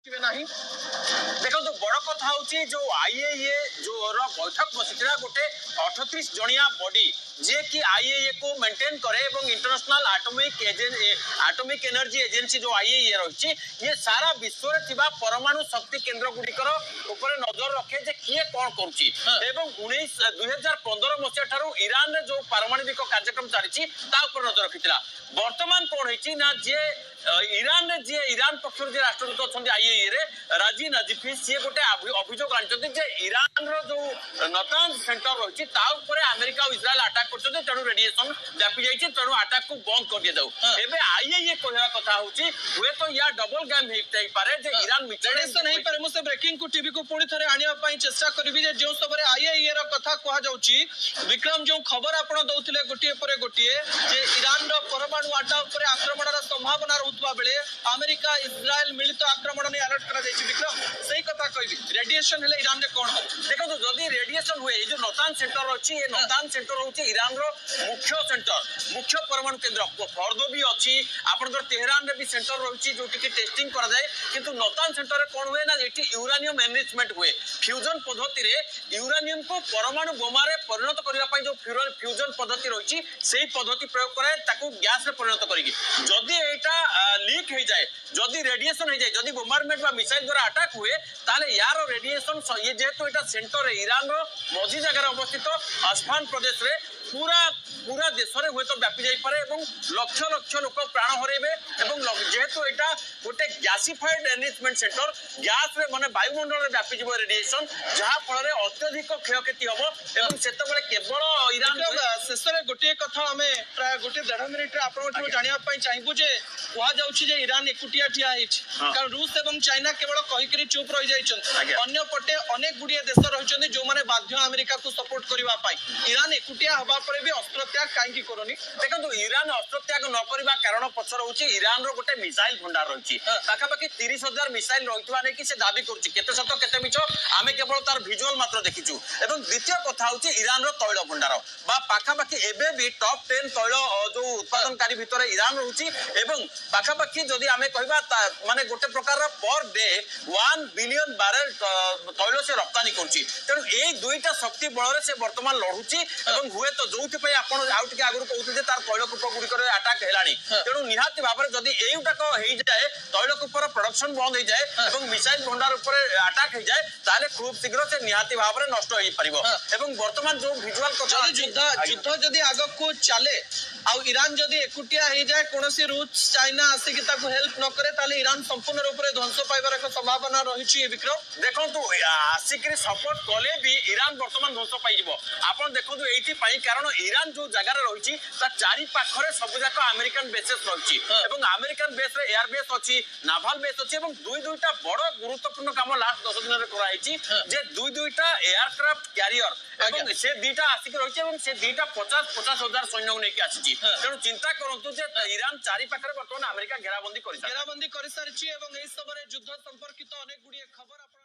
देखो बड़ कथा हूँ जो आईएए जो बैठक बसी गोटे 38 जनिया बॉडी जे कि आईएए को मेंटेन करे इंटरनेशनल एटॉमिक एनर्जी एजेंसी जो आईएए रही ये सारा विश्व में परमाणु शक्ति केन्द्र गुड़िकर ऊपर नजर रखे जे किए कौन करुच्ची 2015 मसीहा ठारू ईरान रे जो पारमाणविक कार्यक्रम चली नजर रखी बर्तमान कौन होती ना जे ईरान जे ईरान पक्ष राष्ट्रदूत अच्छा आईएए रे राजी नजीफी सी गोटे अभियोग आनी ईरान जो नतांज सेंटर रही अमेरिका और इस्राएल अटैक कर तेणु रेडिएशन व्यापी जाइए तेणु अटैक को बंद कर दि जाऊ एबे आईएए कहवा कथा होची हुए तो या डबल गेम हो पारे जे ईरान रेडिएशन नहीं पारे मुझे ब्रेकिंग को टीवी को पुणी थरे आनिया पई चेष्टा करबी जे जो सबरे आईएए रो कथा कहा जाउची विक्रम जो खबर आपण दउथिले गोटिए परे गोटिए जे ईरान रो परमाणु अड्डा ऊपर आक्रमण रो संभावना रहउतबा बेले अमेरिका इस्राएल मिलित आक्रमण ने अलर्ट करा जाइछि विक्रम सही कथा कहबी रेडिएशन हेले ईरान रे कोन हो देखो तो जदी रेडिएशन हुए जो नतान सेंटर अछि ए नतान सेंटर होछि ईरान रो मुख्य सेंटर मुख्य परमाणु केंद्र फर्दो भी अछि आपनकर तेहरान रे भी सेंटर रहिछि जोटि के टेस्टिंग करा जाय किंतु नतान सेंटर रे कोन हुए ना एटी यूरेनियम एनरिचमेंट हुए फ्यूजन पद्धति रे यूरेनियम को परमाणु बोमा रे परिणत करिया पई जो फ्यूजन पद्धति रहिछि सेही पद्धति प्रयोग करे ताकू गैस रे परिणत करिकि जदी एटा लीक हो जाए जदि रेडिएशन हो जाए जदि बोम्बारमेंट बा मिसाइल द्वारा अटैक हुए ताले यार रेडिएशन ये जेहेतु एटा सेंटर है ईरान रो मझी जगह अवस्थित अस्फान प्रदेश रे पूरा पूरा देश में हुए तो व्यापी जाई पारे एवं लक्ष लक्ष लोक प्राण हरेबे एवं जेहेतु एटा गोटे गैसिफाइड एनरिचमेंट सेंटर गैस रे माने वायुमंडल रे व्यापी जीव रेडिएशन जहा फल रे अत्यधिक क्षयक्षति हबो एवं सेते बेले केवल ईरान शेष में गोटे कथा हमें प्राय गोटे 1.5 मिनिट रे आपन जानिया पई चाहिबु जे कहा जाउछि जे ईरान एकुटिया ठिया हिच कारण रूस एवं चाइना केवल कहिकरी चुप रहि जाइछन अन्य पटे अनेक गुडिया देश रहिछन जो माने बाध्य अमेरिका को सपोर्ट करबा पाई ईरान एकुटिया हबा परे भी अस्त्र त्याग काहेकि करनी देखो ईरान अस्त्र त्याग न करबा कारण पछर होछि ईरान रो गोटे मिसाइल भंडार रहिछि पाखा पाखी 30,000 मिसाइल रहितबा नै कि से दाबी करछि केते सत केते मिछ आमे केवल तार विजुअल मात्र देखिछु एवं द्वितीय कथा होछि ईरान रो तैल भंडार बा पाखा पाखी एबे भी टॉप 10 तैल जो उत्पादनकारी भितर ईरान रहुछि एवं पाखा पाखी जदि आमे कहबा माने गोटे प्रकार पर डे 1 बिलियन बैरल तैल से रप्तानी करछि तेणु ए दुईटा शक्ति बल रे से वर्तमान लढुछि एवं हुए तो जोथि पई आपण आउट के आगु कहउथे जे तार तैलकूप गुडी करे अटैक हेलानी तेणु निहाती भाबरे जदि एउटाक हेइ जाए तैलकूप प्रोडक्शन बंद हो जाए एवं मिसाइल भंडार ऊपर अटैक हो जाए ताले खूब शीघ्र से निहाती भाबरे नष्ट होई परिबो एवं वर्तमान जो विजुअल कथा युद्ध जदि आग को चले आ ईरान जदि एकुटिया हो जाए कोनोसी रूस चाइना आसिक ताको हेल्प न करे ताले ईरान संपूर्ण रूप से ध्वंस पाइबार एक संभावना रही विक्रम देखो आसिक सपोर्ट कले भी ईरान वर्तमान ध्वंस पाइब आपन देखो एइथि पई कारण ईरान जो जगह रही चारि पाखरे सब जाक अमेरिकन बेसेस रही अमेरिकन बेस रे एयर बेस अच्छी नाभाल बेस अच्छी दुईटा बड़ गुरुत्वपूर्ण काम लास्ट 10 दिन कराई जे दुईटा एयरक्राफ्ट क्यारियर से दुईटा आसिक रही से दुईटा 50,000 सैन्य लेकिन आसी तेणु चिंता करूँ ईरान चारि पाखरे बर्तमान अमेरिका घेराबंदी कर सारी युद्ध संपर्कित अनेक गुड़िए खबर